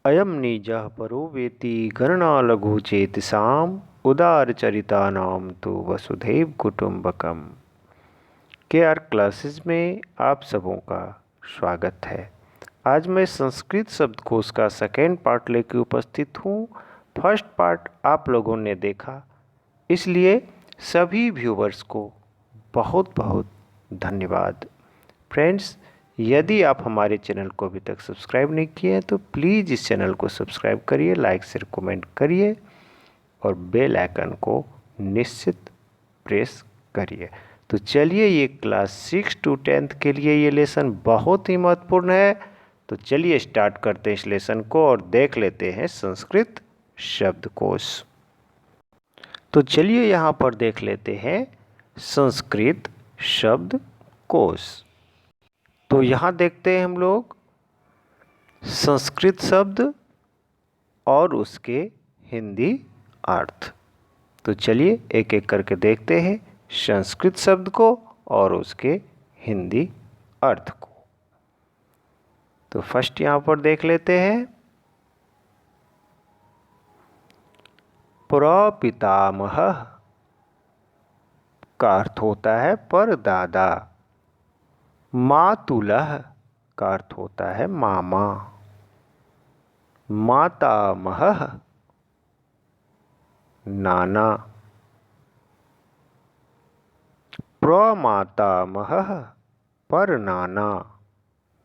अयं निजः परो वेति गणना लघु चेतसाम् उदारचरितानां तो वसुधैव कुटुंबकम। केआर क्लासेस में आप सबों का स्वागत है। आज मैं संस्कृत शब्दकोश का सेकेंड पार्ट लेकर उपस्थित हूँ। फर्स्ट पार्ट आप लोगों ने देखा, इसलिए सभी व्यूवर्स को बहुत बहुत धन्यवाद। फ्रेंड्स, यदि आप हमारे चैनल को अभी तक सब्सक्राइब नहीं किए हैं तो प्लीज़ इस चैनल को सब्सक्राइब करिए, लाइक शेयर कमेंट करिए और बेल आइकन को निश्चित प्रेस करिए। तो चलिए, ये क्लास 6 to 10 के लिए ये लेसन बहुत ही महत्वपूर्ण है। तो चलिए स्टार्ट करते हैं इस लेसन को और देख लेते हैं संस्कृत शब्दकोश। तो चलिए यहाँ पर देख लेते हैं संस्कृत शब्दकोश। तो यहाँ देखते हैं हम लोग संस्कृत शब्द और उसके हिंदी अर्थ। तो चलिए एक एक करके देखते हैं संस्कृत शब्द को और उसके हिंदी अर्थ को। तो फर्स्ट यहाँ पर देख लेते हैं प्रपितामह का अर्थ होता है परदादा। मातुलः का अर्थ होता है मामा। मातामहः नाना। प्रमातामहः परनाना।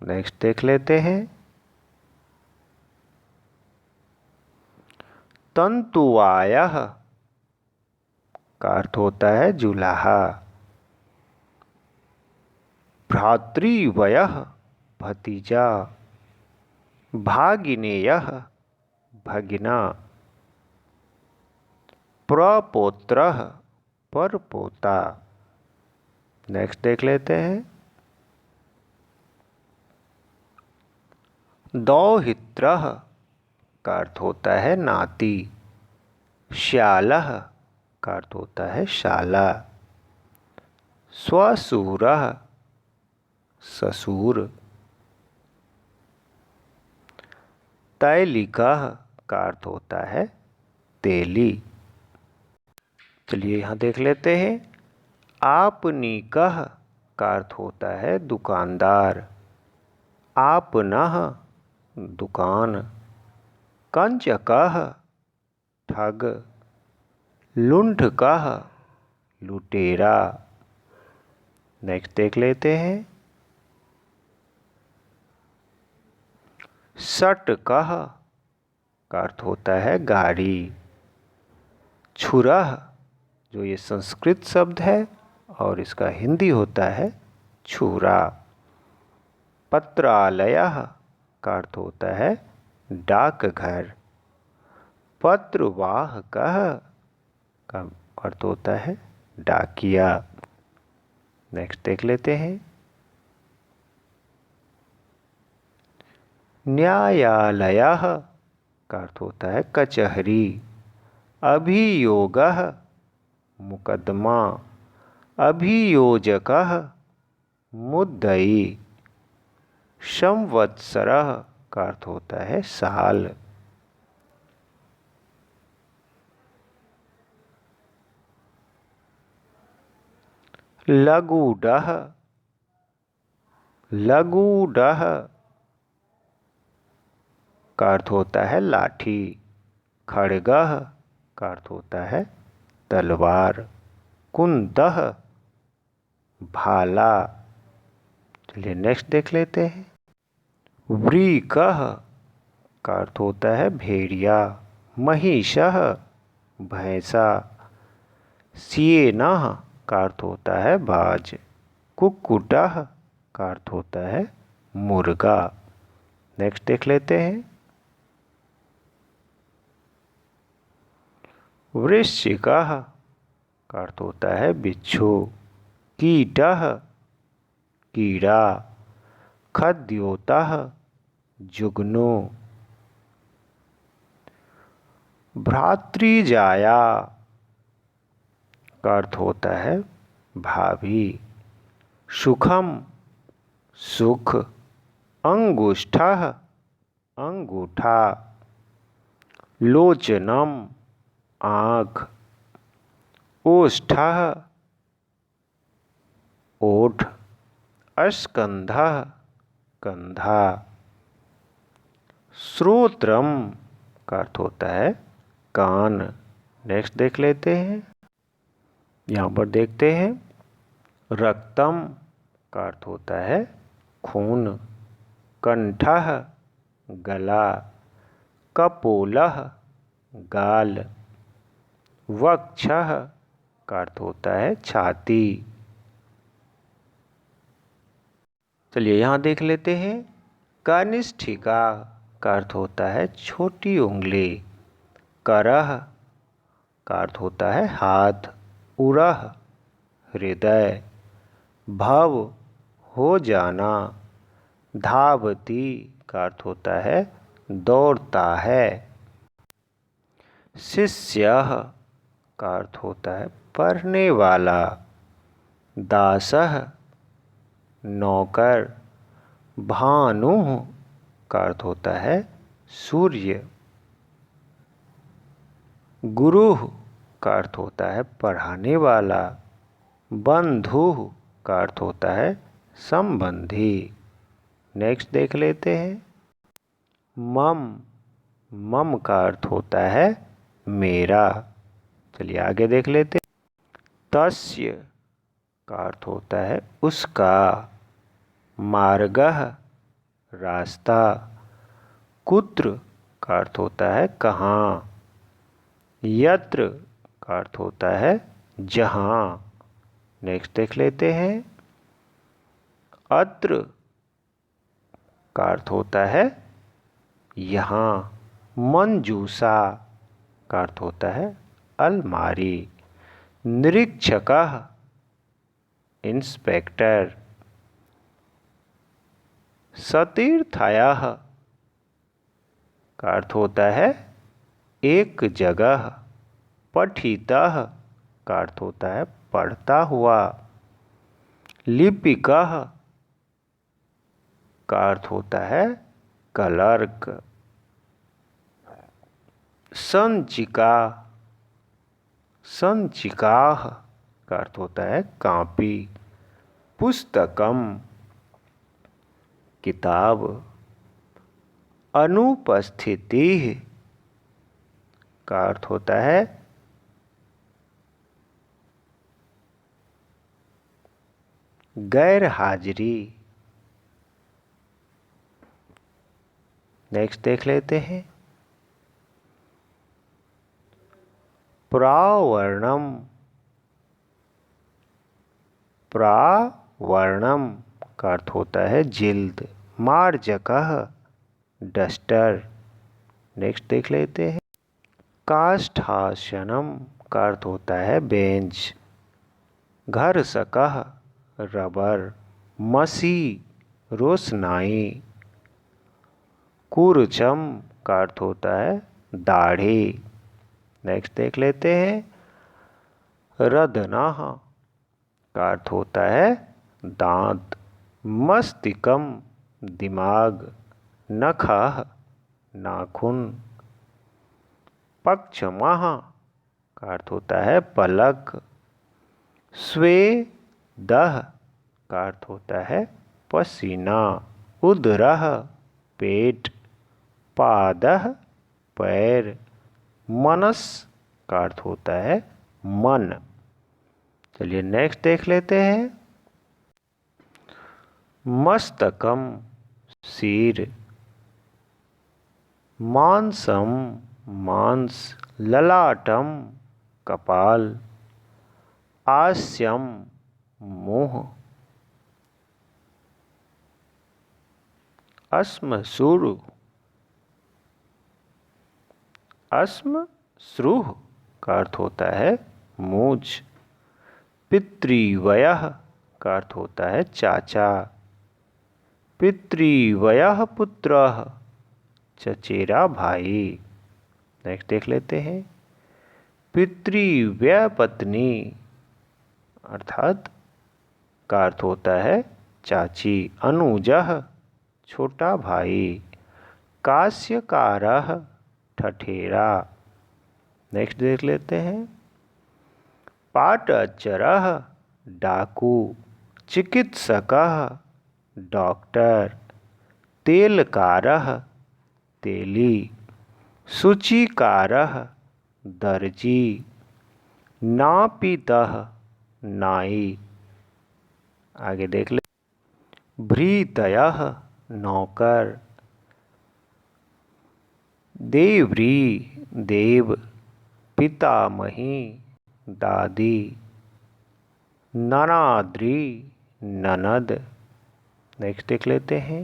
नेक्स्ट देख लेते हैं तंतुवायः का अर्थ होता है जुलाहा। भ्रातृवयः भतीजा। भागिनेयः भगिना। प्रपौत्रः परपोता। नेक्स्ट देख लेते हैं दौहित्रः का अर्थ होता है नाती। श्यालः का अर्थ होता है शाला। स्वशुरः ससुर। तैलिकः का अर्थ होता है तेली। चलिए यहाँ देख लेते हैं आपनीकः का अर्थ होता है दुकानदार। आपनः दुकान। कंचकः ठग। लुंठकः लुटेरा। नेक्स्ट देख लेते हैं षट्कः का अर्थ होता है गाड़ी। छुरः जो ये संस्कृत शब्द है और इसका हिंदी होता है छुरा। पत्रालयः का अर्थ होता है डाकघर। पत्रवाहकः का अर्थ होता है डाकिया। नेक्स्ट देख लेते हैं न्यायालयः का अर्थ होता है कचहरी। अभियोगः मुकदमा। अभियोजकः मुद्दई। संवत्सरः का अर्थ होता है साल। लगूडः का अर्थ होता है लाठी। खड्गः का अर्थ होता है तलवार। कुंदः भाला। चलिए नेक्स्ट देख लेते हैं व्रीकः का अर्थ होता है भेड़िया। महिषः भैंसा। सिएनः का अर्थ होता है बाज। कुक्कुटः का अर्थ होता है मुर्गा। नेक्स्ट देख लेते हैं वृश्चिकः का अर्थ होता है बिच्छू। कीटः कीड़ा। खद्योतः जुगनू। भ्रातृजाया का अर्थ होता है भाभी। सुखम सुख। अंगुष्ठः अंगूठा। लोचनम आँख। ओष्ठः ओठ। अस्कंधः कंधा। श्रोत्रम का अर्थ होता है कान। नेक्स्ट देख लेते हैं। यहाँ पर देखते हैं रक्तम का अर्थ होता है खून। कंठः गला। कपोलः गाल। वक्षः का अर्थ होता है छाती। चलिए यहाँ देख लेते हैं कनिष्ठिका का अर्थ होता है छोटी उंगली। करः का अर्थ होता है हाथ। उरः हृदय। भव हो जाना। धावती का अर्थ होता है दौड़ता है। शिष्यः का अर्थ होता है पढ़ने वाला। दासः नौकर। भानुः का अर्थ होता है सूर्य। गुरुः का अर्थ होता है पढ़ाने वाला। बंधुः का अर्थ होता है संबंधी। नेक्स्ट देख लेते हैं मम। मम का अर्थ होता है मेरा। चलिए आगे देख लेते हैं तस्य का अर्थ होता है उसका। मार्गः रास्ता। कुत्र का अर्थ होता है कहाँ। यत्र का अर्थ होता है जहाँ। नेक्स्ट देख लेते हैं अत्र का अर्थ होता है यहाँ। मंजूषा का अर्थ होता है अलमारी। निरीक्षकः इंस्पेक्टर। सतीर्थायाः का अर्थ होता है एक जगह। पठितः का अर्थ होता है पढ़ता हुआ। लिपिकः का अर्थ होता है क्लर्क। संचिका। संचिकाः का अर्थ होता है कॉपी। पुस्तकम किताब। अनुपस्थिति का अर्थ होता है गैर हाजिरी। नेक्स्ट देख लेते हैं प्रावर्णम। प्रावर्णम का अर्थ होता है जिल्द। मार्जकः डस्टर। नेक्स्ट देख लेते हैं काष्ठासनम का अर्थ होता है बेंच। घर्षकः रबर। मसी रोशनाई। कुर्चम का अर्थ होता है दाढ़ी। नेक्स्ट देख लेते हैं रदनाह का अर्थ होता है दांत। मस्तिष्कम दिमाग। नखः नाखून। पक्षमाह का अर्थ होता है पलक। स्वेदः का अर्थ होता है पसीना। उदरः पेट। पादः पैर। मनस का अर्थ होता है मन। चलिए नेक्स्ट देख लेते हैं मस्तकम सिर। मांसम मांस। ललाटम कपाल। आस्यम मुंह। अस्मसुरु। अस्मश्रुः का अर्थ होता है मूछ। पितृव्यः का अर्थ होता है चाचा। पितृव्यः पुत्रः चचेरा भाई। नेक्स्ट देख लेते हैं पितृव्य पत्नी अर्थात का अर्थ होता है चाची। अनुजः छोटा भाई। कास्यकारः ठठेरा। नेक्स्ट देख लेते हैं। पाटअच्चरः डाकू। चिकित्सकः डॉक्टर। तेलकारः तेली। सूचीकारः दर्जी। नापितः नाई। आगे देख ले। भृतयः नौकर। देव्री देव। पितामही दादी। ननाद्री ननद। नेक्स्ट देख लेते हैं।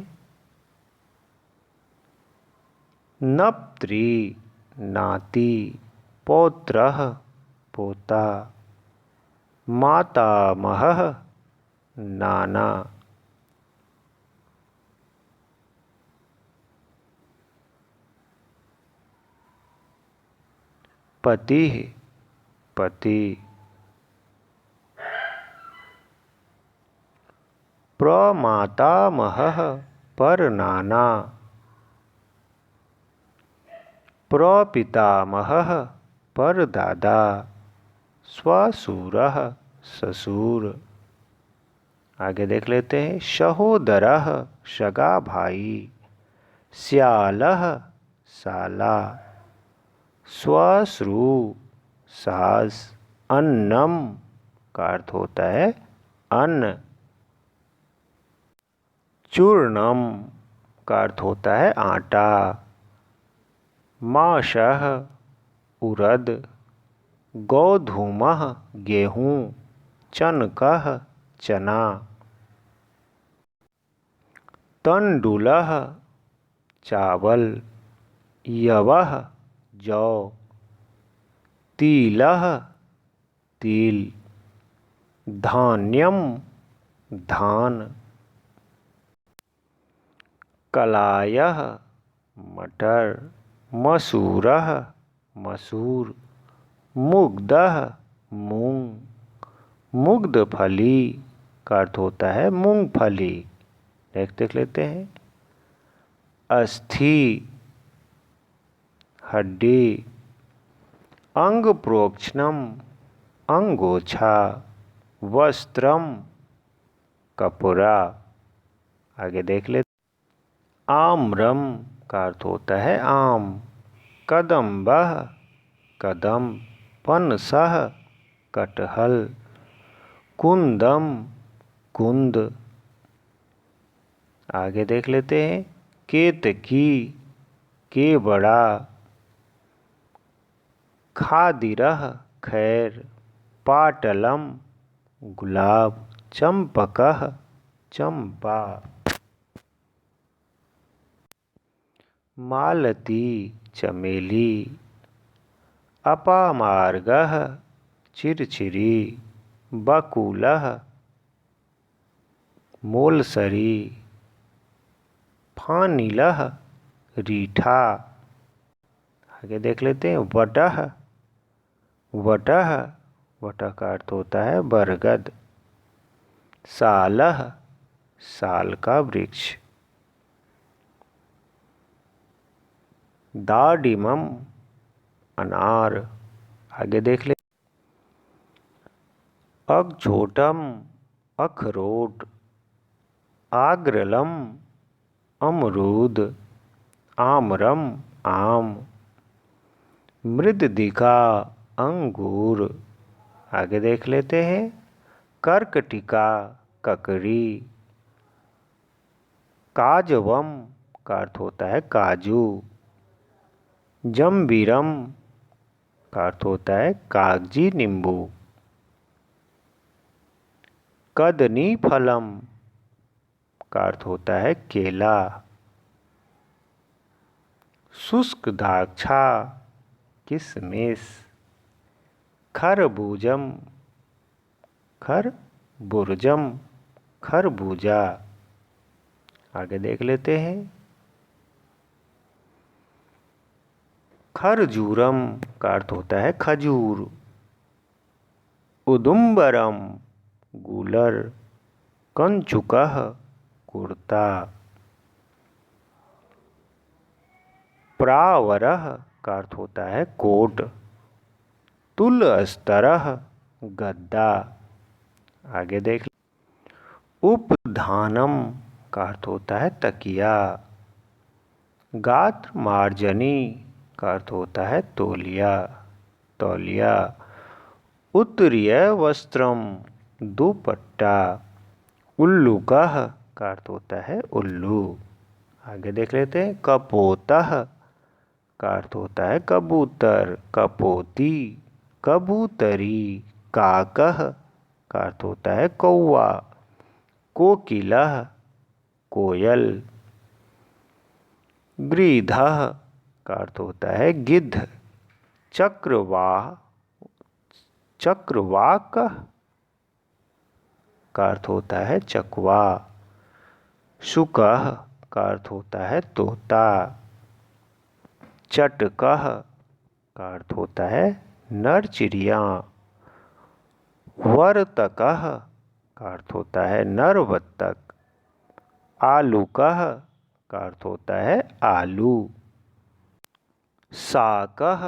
नप्त्री नाती। पौत्रः पोता। मातामहः नाना। पति पति। प्रमातामहः परनाना। प्रपितामहः परदादा। श्वशुरः ससुर। आगे देख लेते हैं। सहोदरः सगा भाई। श्यालः साला। श्वश्रु सास। अन्नम का अर्थ होता है अन्न। चूर्णम का अर्थ होता है आटा। माशः उड़द। गोधूमः गेहूँ। चनकः चना। तण्डुलः चावल। यवः जौ। तिलः तिल। धान्यम धान। कलायः मटर। मसूरः मसूर। मुग्धः मूंग। मुग्धफली का अर्थ होता है मूंगफली। नेक्स्ट देख लेते हैं। अस्थि हड्डी। अंग प्रोक्षणम अंगोछा। वस्त्रम कपड़ा। आगे देख लेते। आम्रम का अर्थ होता है आम। कदम्बः कदम। पनसः कटहल। कुंदम कुंद। आगे देख लेते हैं। केतकी केवड़ा। खादिरः खैर। पाटलम गुलाब। चंपकः चंपा। मालती चमेली। अपामार्गः चिरचिरी। बकुलः मोलसरी। फानिलः रीठा। आगे देख लेते हैं। वटः वटः वटः का अर्थ होता है बरगद। सालः साल का वृक्ष। दाडिमम अनार। आगे देख ले। अगझोटम अखरोट। आग्रलम अमरूद। आमरम आम। मृददिका अंगूर। आगे देख लेते हैं। कर्कटिका ककड़ी। काजवम का अर्थ होता है काजू। जम्बीरम का अर्थ होता है कागजी नींबू। कदनी फलम का अर्थ होता है केला। शुष्क द्राक्षा किशमिश। खरबूजम खरबूजम खरबूजा। आगे देख लेते हैं। खरजूरम का अर्थ होता है खजूर। उदुम्बरम गूलर। कंचुकः कुर्ता। प्रावरः का अर्थ होता है कोट। तुलस्तरः गद्दा। आगे देख। उपधानम का अर्थ होता है तकिया। गात्र मार्जनी का अर्थ होता है तौलिया, तौलिया। उत्तरीय वस्त्रम दुपट्टा। उल्लूकः का अर्थ होता है उल्लू। आगे देख लेते हैं। कपोतः का अर्थ होता है कबूतर, कपोती, कबूतरी। काकः का अर्थ होता है कौवा, कोकिलः कोयल। गृधः का अर्थ होता है गिद्ध। चक्रवाक का अर्थ होता है चकवा। शुकः का अर्थ होता है तोता। चटकः का अर्थ होता है नर चिड़िया। वर्तकः का अर्थ होता है नर बत्तख। आलूकः का अर्थ होता है आलू। साकः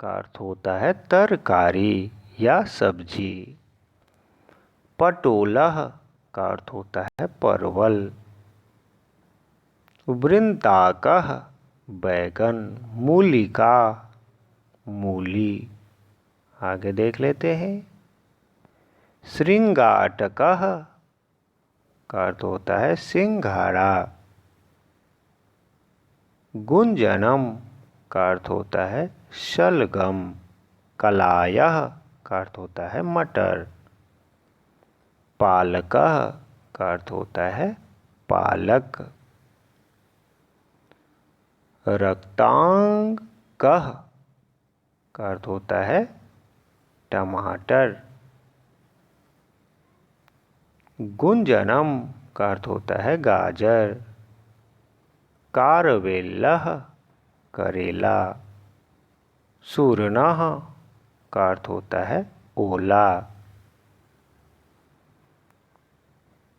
का अर्थ होता है तरकारी या सब्जी। पटोलः का अर्थ होता है परवल। वृन्ताकः बैगन। मूलिका मूली। आगे देख लेते हैं। श्रृंगाटकः का अर्थ होता है सिंघाड़ा। गुंजनम का अर्थ होता है शलगम। कलायः का अर्थ होता है मटर। पालकः का अर्थ होता है पालक। रक्तांगकः का अर्थ होता है टमाटर। गुंजनम का अर्थ होता है गाजर। कारवेल्लः करेला। सूर्णः का अर्थ होता है ओला।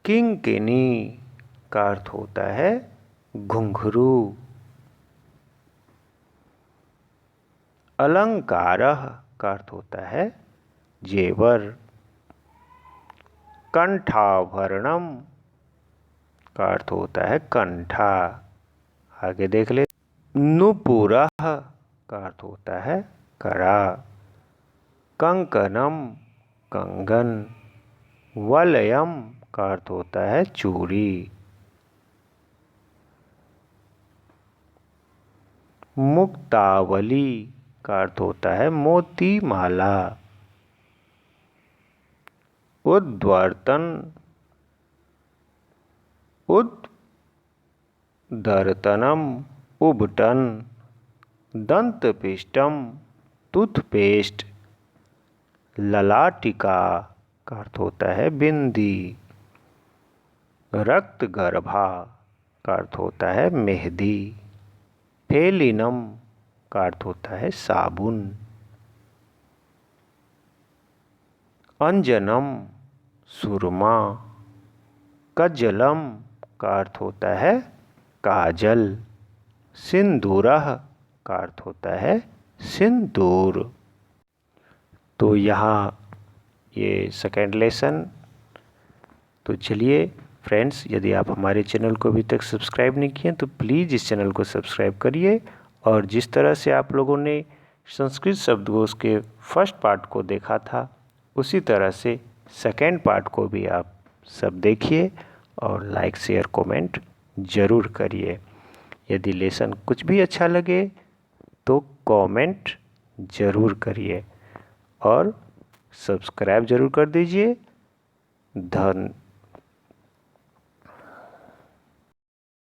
किंकिनी का अर्थ होता है घुंघरू। अलंकारः का अर्थ होता है जेवर। कंठाभरणम का अर्थ होता है कंठा। आगे देख ले। नुपुरः का अर्थ होता है कड़ा। कंकणम कंगन। वलयम का अर्थ होता है चूड़ी। मुक्तावली का अर्थ होता है मोती माला। उद्वर्तन उद्धर्तनम उबटन। दंतपिष्टम टूथपेस्ट। ललाटिका का अर्थ होता है बिंदी। रक्तगर्भा का अर्थ होता है मेहंदी। फेलिनम का अर्थ होता है साबुन। अंजनम सुरमा। कज्जलम का अर्थ होता है काजल। सिंदूरः का अर्थ होता है सिंदूर। तो यहाँ ये सेकेंड लेसन। तो चलिए फ्रेंड्स, यदि आप हमारे चैनल को अभी तक सब्सक्राइब नहीं किए तो प्लीज़ इस चैनल को सब्सक्राइब करिए। और जिस तरह से आप लोगों ने संस्कृत शब्दकोश के फर्स्ट पार्ट को देखा था, उसी तरह से सेकेंड पार्ट को भी आप सब देखिए और लाइक शेयर कमेंट ज़रूर करिए। यदि लेसन कुछ भी अच्छा लगे तो कमेंट ज़रूर करिए और सब्सक्राइब ज़रूर कर दीजिए।